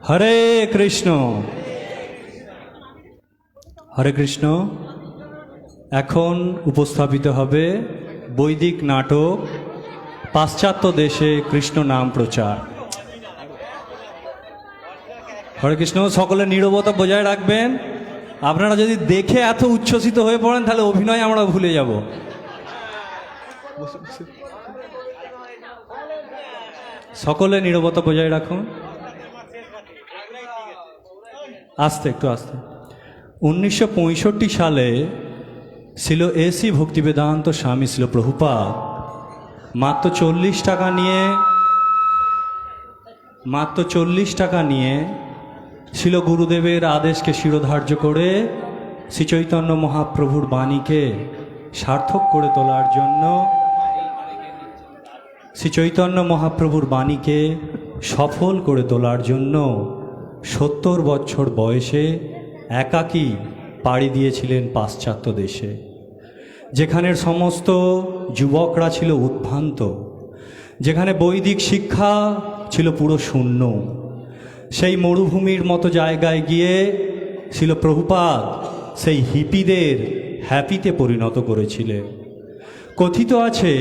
হরে কৃষ্ণ। হরে কৃষ্ণ। এখন উপস্থাপিত হবে বৈদিক নাটক পাশ্চাত্য দেশে কৃষ্ণ নাম প্রচার। হরে কৃষ্ণ। সকলে নীরবতা বজায় রাখবেন। আপনারা যদি দেখে এত উচ্ছ্বসিত হয়ে পড়েন তাহলে অভিনয় আমরা ভুলে যাব। সকলে নীরবতা বজায় রাখুন। আস্তে, একটু আস্তে। 1965 সালে ছিল এসি ভক্তিবেদান্ত স্বামী ছিল প্রভুপাদ মাত্র 40 টাকা নিয়ে ছিল গুরুদেবের আদেশকে শিরোধার্য করে শ্রী চৈতন্য মহাপ্রভুর বাণীকে সার্থক করে তোলার জন্য, শ্রী চৈতন্য মহাপ্রভুর বাণীকে সফল করে তোলার জন্য 70 বছর বয়সে একাকী পাড়ি দিয়েছিলেন পাশ্চাত্য দেশে, যেখানের সমস্ত যুবকরা ছিল উদ্ভ্রান্ত, যেখানে বৈদিক শিক্ষা ছিল পুরো শূন্য। সেই মরুভূমির মতো জায়গায় গিয়ে ছিল প্রভুপাদ সেই হিপিদের হ্যাপিতে পরিণত করেছিলেন। কথিত আছে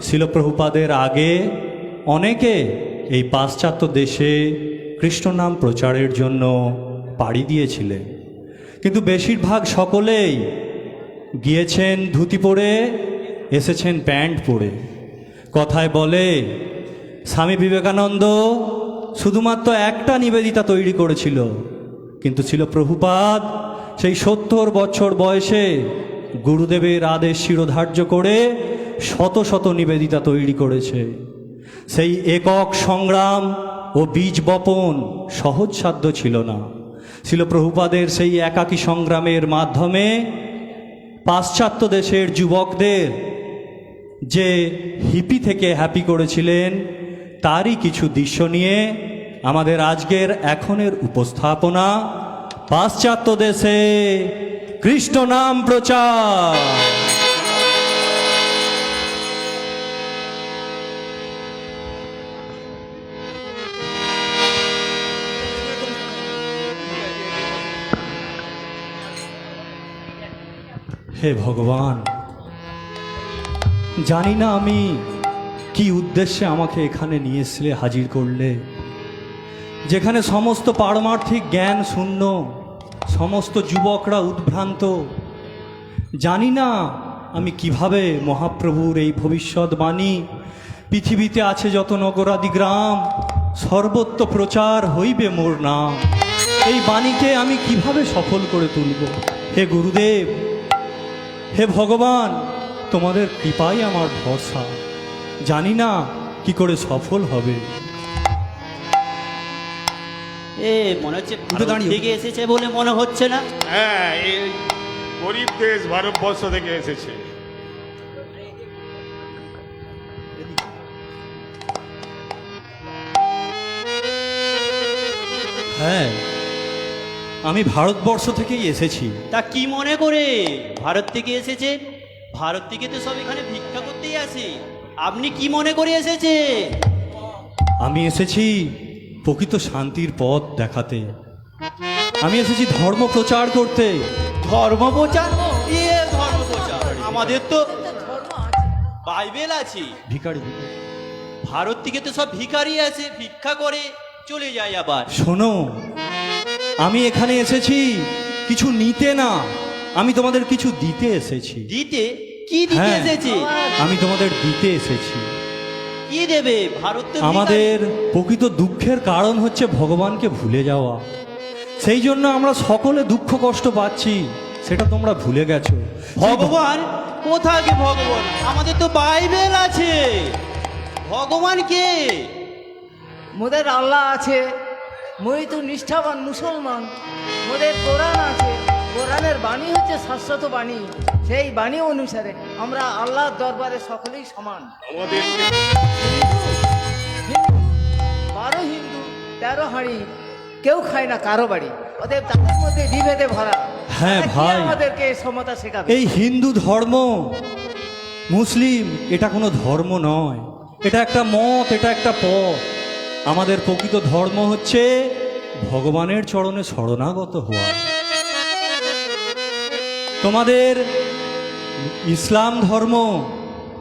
ছিল প্রভুপাদের আগে অনেকে এই পাশ্চাত্য দেশে কৃষ্ণ নাম প্রচারের জন্য পাড়ি দিয়েছিলেন, কিন্তু বেশিরভাগ সকলেই গিয়েছেন ধুতি পরে, এসেছেন প্যান্ট পরে। কথায় বলে স্বামী বিবেকানন্দ শুধুমাত্র একটা নিবেদিতা তৈরি করেছিল, কিন্তু ছিল প্রভুপাদ সেই 70 বছর বয়সে গুরুদেবের আদেশ শিরোধার্য করে শত শত নিবেদিতা তৈরি করেছে। সেই একক সংগ্রাম ও বীজ বপন সহজসাধ্য ছিল না। ছিল প্রভুপাদের সেই একাকী সংগ্রামের মাধ্যমে পাশ্চাত্য দেশের যুবকদের যে হিপি থেকে হ্যাপি করেছিলেন, তারই কিছু দৃশ্য নিয়ে আমাদের আজকের এখনের উপস্থাপনা পাশ্চাত্য দেশে কৃষ্ণ নাম প্রচার। হে ভগবান, জানি না আমি কি উদ্দেশ্যে আমাকে এখানে নিয়ে এসলে হাজির করলে, যেখানে সমস্ত পারমার্থিক জ্ঞান শূন্য, সমস্ত যুবকরা উদ্ভ্রান্ত। জানি না আমি কিভাবে মহাপ্রভুর এই ভবিষ্যৎবাণী পৃথিবীতে আছে যত নগরাদি গ্রাম সর্বত্র প্রচার হইবে মোর নাম, এই বাণীকে আমি কিভাবে সফল করে তুলব। হে গুরুদেব, হে ভগবান, তোমাদের কৃপাই আমার ভরসা। জানি না কি করে সফল হবে। মনে হচ্ছে ভারত থেকে এসেছে বলে মনে হচ্ছে না। হ্যাঁ, এই গরিব দেশ ভারতবর্ষ থেকে এসেছে। হ্যাঁ, আমি ভারতবর্ষ থেকেই এসেছি। তা কি মনে করে ভারত থেকে এসেছে? ভারত থেকে তো সব এখানে ভিক্ষা করতেই আসে, আপনি কি মনে করে এসেছে? আমি এসেছি প্রকৃত শান্তির পথ দেখাতে। আমি এসেছি ধর্ম প্রচার করতে। ধর্ম প্রচার? ধর্ম প্রচার আমাদের তো বাইবেল আছে। ভিখারি ভারত থেকে তো সব ভিখারি আছে, ভিক্ষা করে চলে যায় আবার। শোনো, আমি এখানে এসেছি কিছু নিতে না, আমি তোমাদের কিছু দিতে এসেছি। দিতে? কি দিতে হ্যাঁ, এসেছে? আমি তোমাদের দিতে এসেছি। কি দেবে? ভারত তো আমাদের প্রকৃত দুঃখের কারণ হচ্ছে ভগবানকে ভুলে যাওয়া। সেই জন্য আমরা সকলে দুঃখ কষ্ট পাচ্ছি, সেটা তোমরা ভুলে গেছো। ভগবান কোথায়? কি ভগবান? আমাদের তো বাইবেল আছে। ভগবান কে? মোদের আল্লাহ আছে, মই তো নিষ্ঠাবান মুসলমান। মোদের কোরআন আছে, কোরআনের বাণী হচ্ছে শাশ্বত বাণী। সেই বাণী অনুসারে আমরা আল্লাহর দরবারে সকলেই সমান। আমাদের 12 হিন্দু 13 হাঁড়ি, কেউ খায় না কারো বাড়ি। অতএব তাদের মধ্যে বিভেদে ভরা। হ্যাঁ তারা কি ভাই, আমাদেরকে সমতা শেখাবে? এই হিন্দু ধর্ম মুসলিম এটা কোনো ধর্ম নয়, এটা একটা মত, এটা একটা পথ। আমাদের প্রকৃত ধর্ম হচ্ছে ভগবানের চরণে শরণাগত হওয়া। তোমাদের ইসলাম ধর্ম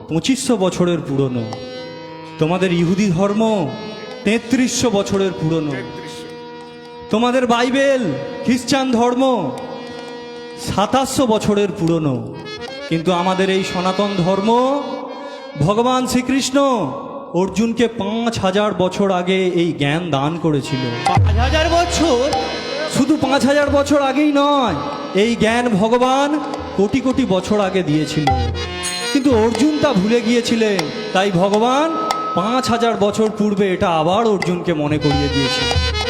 2500 বছরের পুরনো, তোমাদের ইহুদি ধর্ম 3300 বছরের পুরনো, তোমাদের বাইবেল খ্রিস্টান ধর্ম 2700 বছরের পুরনো, কিন্তু আমাদের এই সনাতন ধর্ম ভগবান শ্রীকৃষ্ণ অর্জুনকে 5000 বছর আগে এই জ্ঞান দান করেছিল। 5000 বছর? শুধু 5000 বছর আগেই নয়, এই জ্ঞান ভগবান কোটি কোটি বছর আগে দিয়েছিল, কিন্তু অর্জুন তা ভুলে গিয়েছিলেন। তাই ভগবান 5000 বছর পূর্বে এটা আবার অর্জুনকে মনে করিয়ে দিয়েছিল।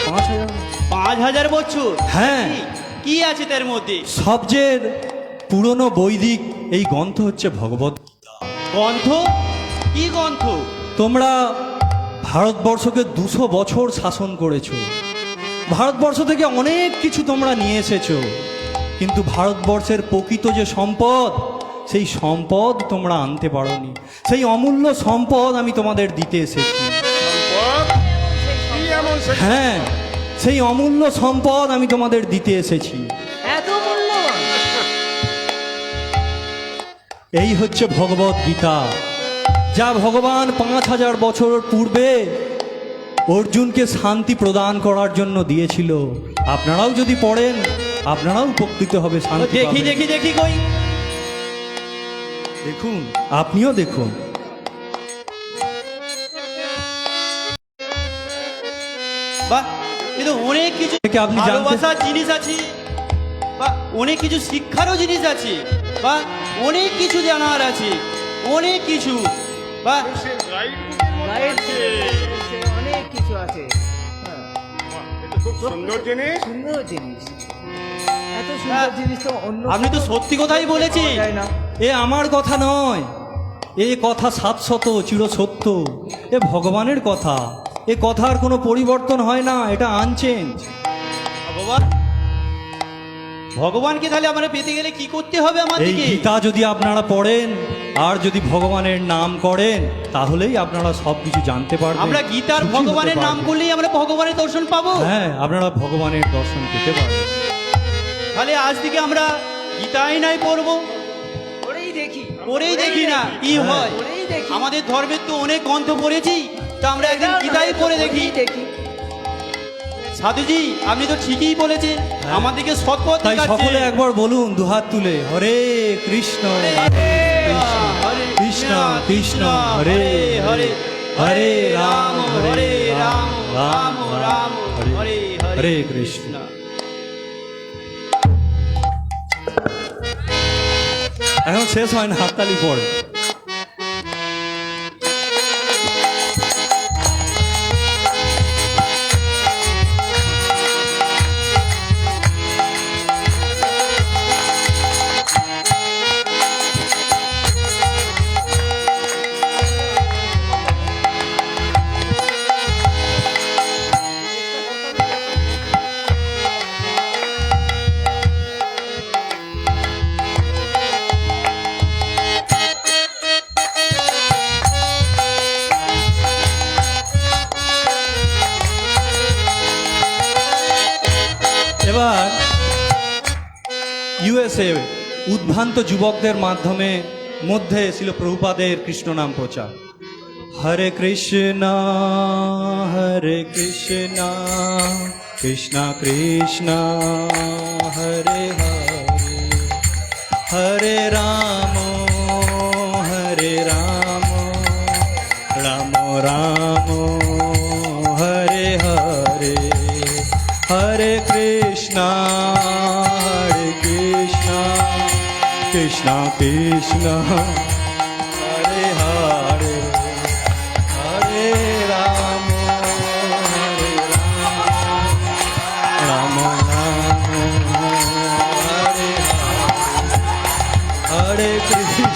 5000? 5000 বছর? হ্যাঁ। কি আছে তার মধ্যে? সবচেয়ে পুরনো বৈদিক এই গ্রন্থ হচ্ছে ভগবত গীতা। গ্রন্থ? কি গ্রন্থ? তোমরা ভারতবর্ষকে 200 বছর শাসন করেছো, ভারতবর্ষ থেকে অনেক কিছু তোমরা নিয়ে এসেছো, কিন্তু ভারতবর্ষের প্রকৃত যে সম্পদ, সেই সম্পদ তোমরা আনতে পারোনি। সেই অমূল্য সম্পদ আমি তোমাদের দিতে এসেছি। সম্পদ? কি এমন হ্যাঁ, সেই অমূল্য সম্পদ আমি তোমাদের দিতে এসেছি। এত মূল্যবান? এই হচ্ছে ভগবত গীতা, যা ভগবান 5000 বছর পূর্বে অর্জুনকে শান্তি প্রদান করার জন্য দিয়েছিল। আপনারাও যদি পড়েন, আপনারাও উপকৃত হবে, শান্তি দেখি পাবেন। দেখি দেখি কই। দেখুন, আপনিও দেখুন। বাহ, কিন্তু অনেক কিছু থেকে আপনি জানতে- ভালোবাসার জিনিস আছে, বা অনেক কিছু শিক্ষারও জিনিস আছে, বা অনেক কিছু জানার আছে, অনেক কিছু। বা মানুষের গাইড বুকের মতো গাইড আছে। অনেক কিছু আছে। হ্যাঁ, বাহ, এটা খুব সুন্দর জিনিস। সুন্দর জিনিস। এত হ্যাঁ, সুন্দর জিনিস তো অন্য আপনি তো সত্যি কথাই বলেছেন। পাওয়া যায় না। এ আমার কথা নয়, এ কথা শাশ্বত, চিরসত্য। এ ভগবানের কথা, এ কথার কোনো পরিবর্তন হয় না, এটা আনচেঞ্জ। ভগবান, ভগবানকে তাহলে আমরা পেতে গেলে কি করতে হবে এই আমাদেরকে? গীতা যদি আপনারা পড়েন আর যদি ভগবানের নাম করেন, তাহলেই আপনারা সব কিছু জানতে পারবেন। আমরা গীতার সুখী হতে ভগবানের নাম পারবেন। করলেই আমরা ভগবানের দর্শন পাবো। হ্যাঁ, আপনারা ভগবানের দর্শন পেতে পারবেন। তাহলে আজ থেকে আমরা গীতাই নাই পড়বো, পড়েই দেখি। পড়েই দেখি না কি হ্যাঁ। হয়। পড়েই দেখি। আমাদের ধর্মের তো অনেক গ্রন্থ পড়েছি, তো আমরা একদিন গীতাই পড়ে দেখি। দেখি। সাধুজি, আপনি তো ঠিকই বলেছেন, হ্যাঁ। আমাদেরকে সৎপথ তাই দেখাচ্ছেন। সকলে একবার বলুন দুহাত তুলে, হরে কৃষ্ণ হরে কৃষ্ণ কৃষ্ণ হরে হরে, হরে রাম হরে রাম রাম রাম হরে হরে কৃষ্ণ। এখন শেষ হয় না, হাততালি পড়ে। এবার ইউএসএ উদ্ভ্রান্ত যুবকদের মধ্যে ছিল প্রভুপাদের কৃষ্ণ নাম প্রচার। Hare Krishna Krishna Krishna Hare Hare, Hare Ram Ram Ram Hare Hare, Hare Krishna Krishna Krishna Hare Hare, Hare Ram Ram Ram Hare Hare, Hare Krishna.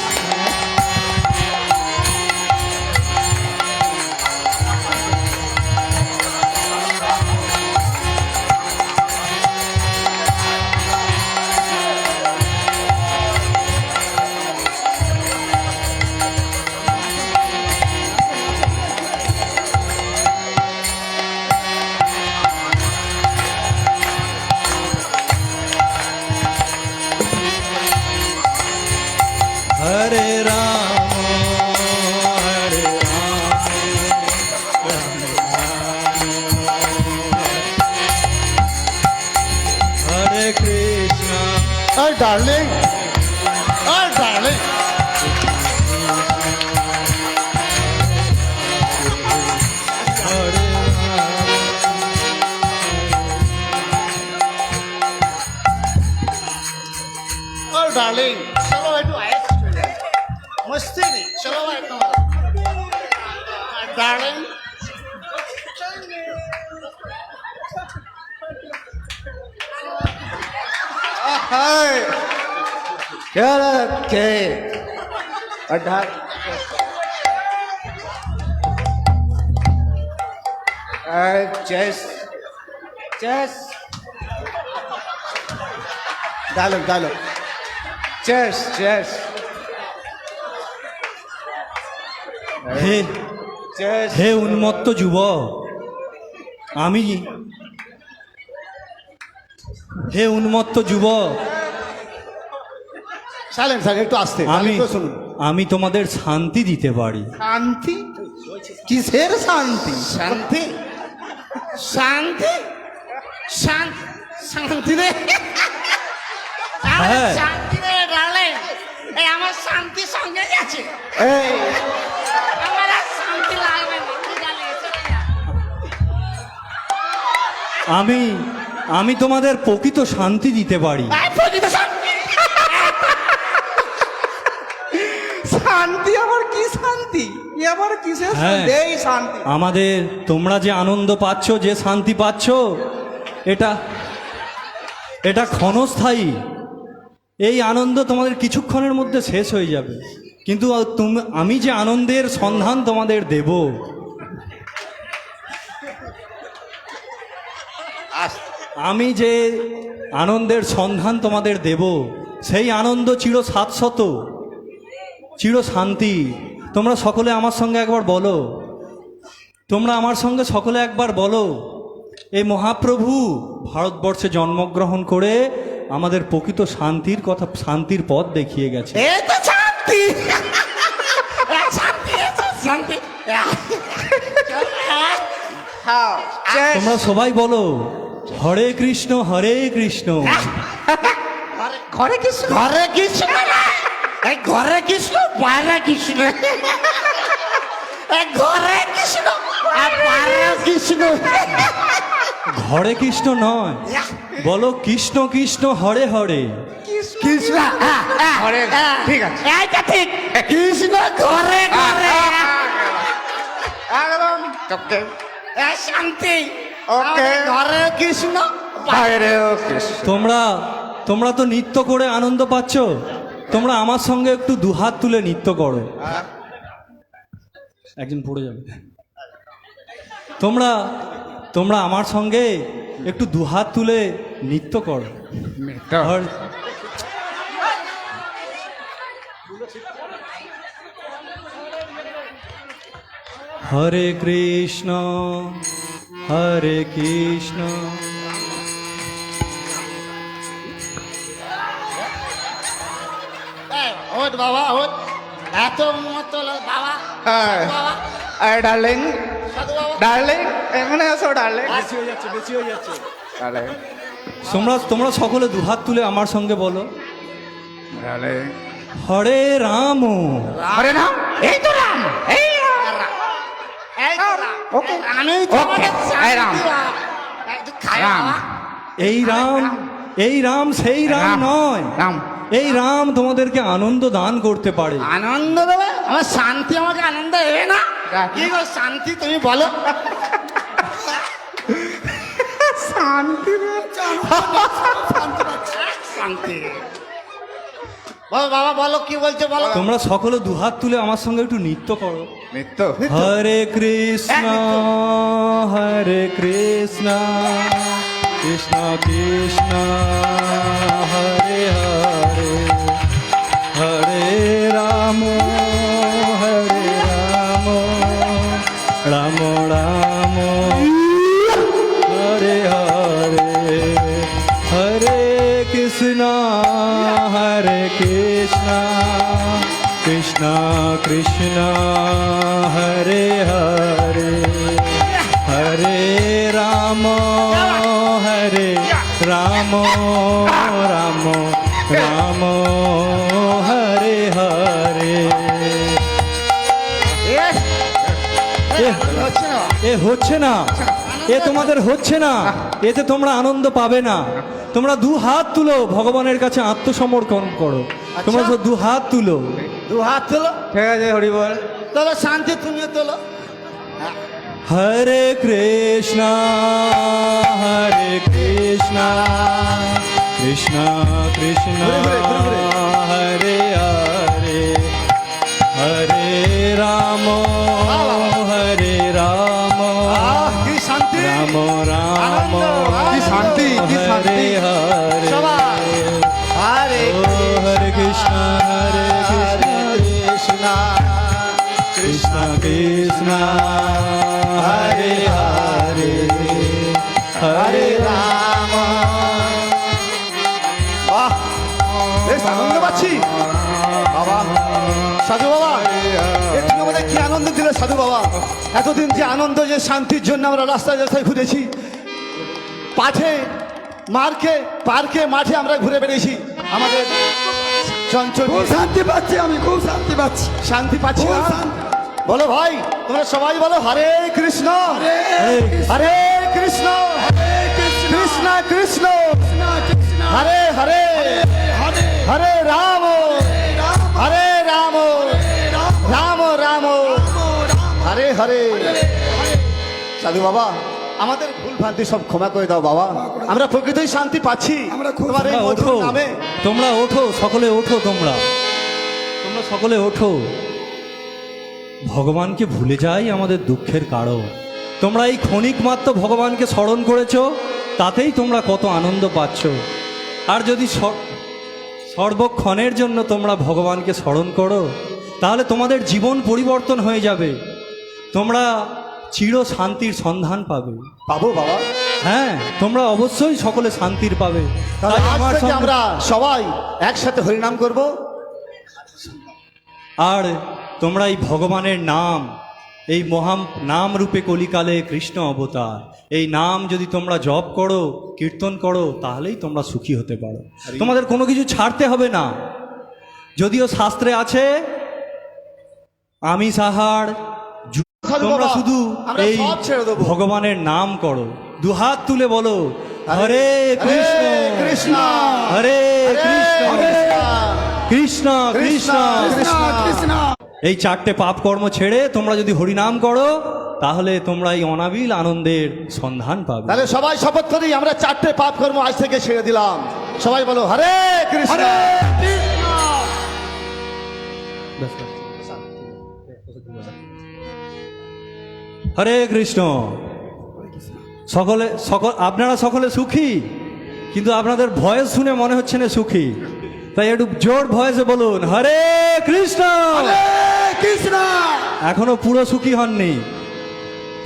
Darling, darling. Darling चलो बैठो मस्ती नहीं चलो बैठो डार्लिंग के chess chess dialogue dialogue chess chess হে चेस হে উন্মত্ত যুবক, আমি হে উন্মত্ত যুবক, সাইলেন্ট স্যার একটু আসতে আমি শুনুন। আমি তোমাদের শান্তি দিতে পারি। শান্তি? কিসের শান্তি? শান্তি শান্তি শান্তি রে হ্যাঁ। শান্তি রে ডালে এই আমার শান্তি সঙ্গে আছে এই আমার আর শান্তি লাগবে না তুই ডালে চলে যা আমি তোমাদের প্রকৃত শান্তি দিতে পারি। এই প্রকৃত শান্তি শান্তি আবার কি শান্তি? এ আবার কিসের হ্যাঁ। শান্তি? এই শান্তি আমাদের তোমরা যে আনন্দ পাচ্ছ, যে শান্তি পাচ্ছ, এটা এটা ক্ষণস্থায়ী। এই আনন্দ তোমাদের কিছুক্ষণের মধ্যে শেষ হয়ে যাবে, কিন্তু আমি যে আনন্দের সন্ধান তোমাদের দেব, আমি যে আনন্দের সন্ধান তোমাদের দেব, সেই আনন্দ চির শাশ্বত, চির শান্তি। তোমরা সকলে আমার সঙ্গে একবার বলো, তোমরা আমার সঙ্গে সকলে একবার বলো, এই মহাপ্রভু ভারতবর্ষে জন্মগ্রহণ করে আমাদের প্রকৃত শান্তির কথা, শান্তির পথ দেখিয়ে গেছে। এই তো শান্তি শান্তি শান্তি হ্যাঁ তোমরা সবাই বলো, হরে কৃষ্ণ হরে কৃষ্ণ। ঘরে কৃষ্ণ ঘরে কৃষ্ণ এই ঘরে কৃষ্ণ বাইরে কৃষ্ণ এই ঘরে কৃষ্ণ আর বাইরে কৃষ্ণ ঘরে কৃষ্ণ নয়, বলো কৃষ্ণ কৃষ্ণ হরে হরে। কৃষ্ণ ঘরে ঠিক আছে এইটা ঠিক কৃষ্ণ ঘরে ঘরে একদম ওকে এই শান্তি ওকে। আমাদের ঘরে কৃষ্ণ বাইরে ওকে তোমরা তো নৃত্য করে আনন্দ পাচ্ছ, তোমরা আমার সঙ্গে একটু দুহাত তুলে নৃত্য করো। একজন পড়ে যাবে। তোমরা আমার সঙ্গে একটু দুহাত তুলে নৃত্য করো। হরে কৃষ্ণ হরে কৃষ্ণ। ওট বাবা ওট এত মতো বাবা বাবা ডার্লিং সাধু বাবা ডার্লিং এখানে আসো ডার্লিং তোমরা সকলে দুহাত তুলে আমার সঙ্গে বলো, ডার্লিং হরে রাম হরে নাম এই তো রাম এই রাম এই তো রাম ওকে আমি তো ওকে এই রাম রাম এই রাম সেই রাম নয়, রাম এই রাম তোমাদেরকে আনন্দ দান করতে পারে। আনন্দ দেবে আমার শান্তি আমাকে আনন্দ দেবে না কি গো শান্তি তুমি বলো শান্তি শান্তি বলো বাবা বলো কি বলছো বলো তোমরা সকলে দুহাত তুলে আমার সঙ্গে একটু নৃত্য করো। নিত্য হরে কৃষ্ণ হরে কৃষ্ণ কৃষ্ণ কৃষ্ণ হরে হরে হরে রাম রাম রাম হরে হরে হরে কৃষ্ণ কৃষ্ণ কৃষ্ণ হরে হরে হরে রাম রাম রাম হচ্ছে না এ হচ্ছে না, এ তোমাদের হচ্ছে না, এতে তোমরা আনন্দ পাবে না। তোমরা দু হাত তুলো, ভগবানের কাছে আত্মসমর্পণ করো। তোমরা তো দু হাত তুলো। দু হাত তোলো। ঠিক আছে হরি বল। তোলো শান্তি, তুমিও তোলো। হরে কৃষ্ণ হরে কৃষ্ণ কৃষ্ণ কৃষ্ণ হরে হরে হরে রাম হরে রাম কি শান্তি, রাম রাম কি শান্তি, কি শান্তি। হরে হরে সবাই হরে ও হরে কৃষ্ণ হরে কৃষ্ণ কৃষ্ণ কৃষ্ণ হরে হরে হরে রাম। বাহ, বেশ আনন্দ পাচ্ছি বাবা। সাধু বাবা, একটু আমাদের কি আনন্দ দিল সাধু বাবা। এতদিন যে আনন্দ, যে শান্তির জন্য আমরা রাস্তায় রাস্তায় ঘুরেছি, পাঠে মার্কে পার্কে মাঠে আমরা ঘুরে বেড়েছি। আমাদের চঞ্চল শান্তি পাচ্ছি, আমি খুব শান্তি পাচ্ছি, শান্তি পাচ্ছি না? বলো ভাই, তোমরা সবাই বলো হরে কৃষ্ণ হরে কৃষ্ণ কৃষ্ণ কৃষ্ণ হরে হরে হরে রাম হরে রাম রাম রাম হরে হরে। সাধু বাবা, আমাদের ভুল ভ্রান্তি সব ক্ষমা করে দাও বাবা। আমরা প্রকৃতই শান্তি পাচ্ছি তোমার এই তোমরা মধুর ওঠো, নামে। তোমরা ওঠো, সকলে ওঠো, তোমরা সকলে ওঠো। ভগবানকে ভুলে যাই আমাদের দুঃখের কারণ। তোমরা এই ক্ষণিক মাত্র ভগবানকে স্মরণ করেছো, তাতেই তোমরা কত আনন্দ পাচ্ছ। আর যদি সর্বক্ষণের জন্য তোমরা ভগবানকে স্মরণ করো, তাহলে তোমাদের জীবন পরিবর্তন হয়ে যাবে। তোমরা চির শান্তির সন্ধান পাবে। পাবো বাবা। হ্যাঁ, তোমরা অবশ্যই সকলে শান্তির পাবে। তাহলে তাই আজ আমার থেকে সঙ্গে- আমরা সবাই একসাথে হরিনাম করব। আর তোমরা এই ভগবানের নাম, এই মহা নাম রূপে কলিকালে কৃষ্ণ অবতার, এই নাম যদি তোমরা জপ করো, কীর্তন করো, তাহলেই তোমরা সুখী হতে পারো। তোমাদের কোনো কিছু ছাড়তে হবে না। যদিও শাস্ত্রে আছে আমিষ আহার, সাধু তোমরা বাবা, শুধু আমরা এই সব ছেড়ে দেবো। ভগবানের নাম করো, দুহাত তুলে বলো হরে কৃষ্ণ কৃষ্ণ হরে কৃষ্ণ কৃষ্ণ কৃষ্ণ কৃষ্ণ কৃষ্ণ। এই চারটে পাপ কর্ম ছেড়ে তোমরা যদি হরিনাম করো, তাহলে তোমরা এই অনাবিল আনন্দের সন্ধান পাবে। তাহলে সবাই শপথ করি, আমরা চারটে পাপ কর্ম আজ থেকে ছেড়ে দিলাম। সবাই বলো হরে কৃষ্ণ। হরে কৃষ্ণ। আপনারা সকলে সুখী, কিন্তু আপনাদের ভয়েস শুনে মনে হচ্ছে না সুখী। তাই একটু জোর ভয়েসে বলুন হরে কৃষ্ণ। কৃষ্ণ এখনো পুরো সুখী হননি।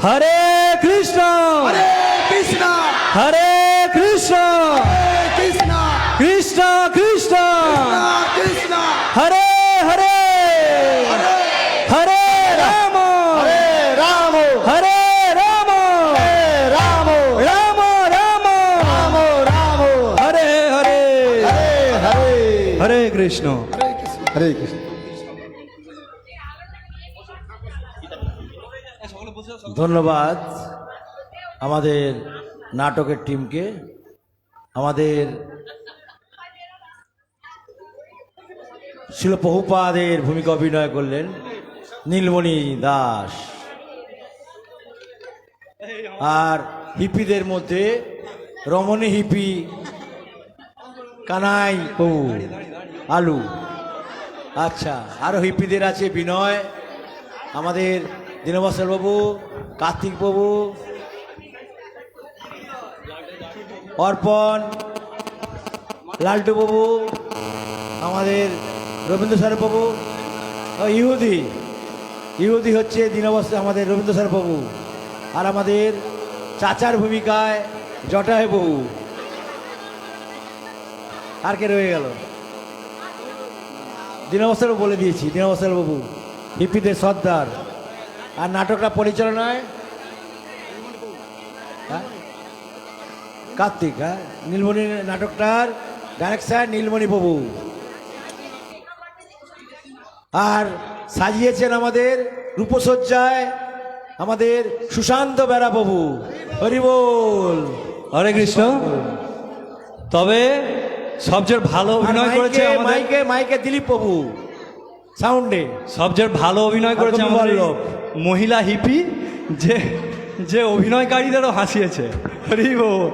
হরে কৃষ্ণ কৃষ্ণ হরে কৃষ্ণ কৃষ্ণ কৃষ্ণ কৃষ্ণ কৃষ্ণ হরে হরে হরে রাম হরে রাম হরে রাম রাম রাম রাম রাম রাম হরে হরে হরে হরে হরে কৃষ্ণ। হরে কৃষ্ণ। ধন্যবাদ আমাদের নাটকের টিমকে। আমাদের শিল প্রভুপাদের ভূমিকা অভিনয় করলেন নীলমণি দাস। আর হিপিদের মধ্যে রমণী হিপি, কানাই প্রভু, আলু। আচ্ছা, আরও হিপিদের আছে বিনয়, আমাদের দীনবৎসল বাবু, কার্তিক বাবু, অর্পণ, লালটু বাবু, আমাদের রবীন্দ্র স্যার বাবু, ইহুদি ইহুদি হচ্ছে দীনবৎসল আমাদের রবীন্দ্র স্যার বাবু। আর আমাদের চাচার ভূমিকায় জটায় বাবু। আর কে রয়ে গেল? দীনবৎসল বলে দিয়েছি, দীনবৎসল বাবু হিপিদের সর্দার। আর নাটকটা পরিচালনায় কার্তিক। হ্যাঁ, নীলমণি নাটকটার ডাইরেকশন নীলমণি বাবু। আর সাজিয়েছেন আমাদের রূপসজ্জায় আমাদের সুশান্ত বেরা প্রভু, হরিবোল। হরে কৃষ্ণ। তবে সবচেয়ে ভালো আর অভিনয় করেছে মাইকে আমাদের, মাইকে মাইকে দিলীপ প্রভু, সাউন্ডে সবচেয়ে ভালো অভিনয় করেছে আর আমাদের এই বল্লভ। মহিলা হিপি, যে যে অভিনয়কারীদেরও হাসিয়েছে। হরি বল।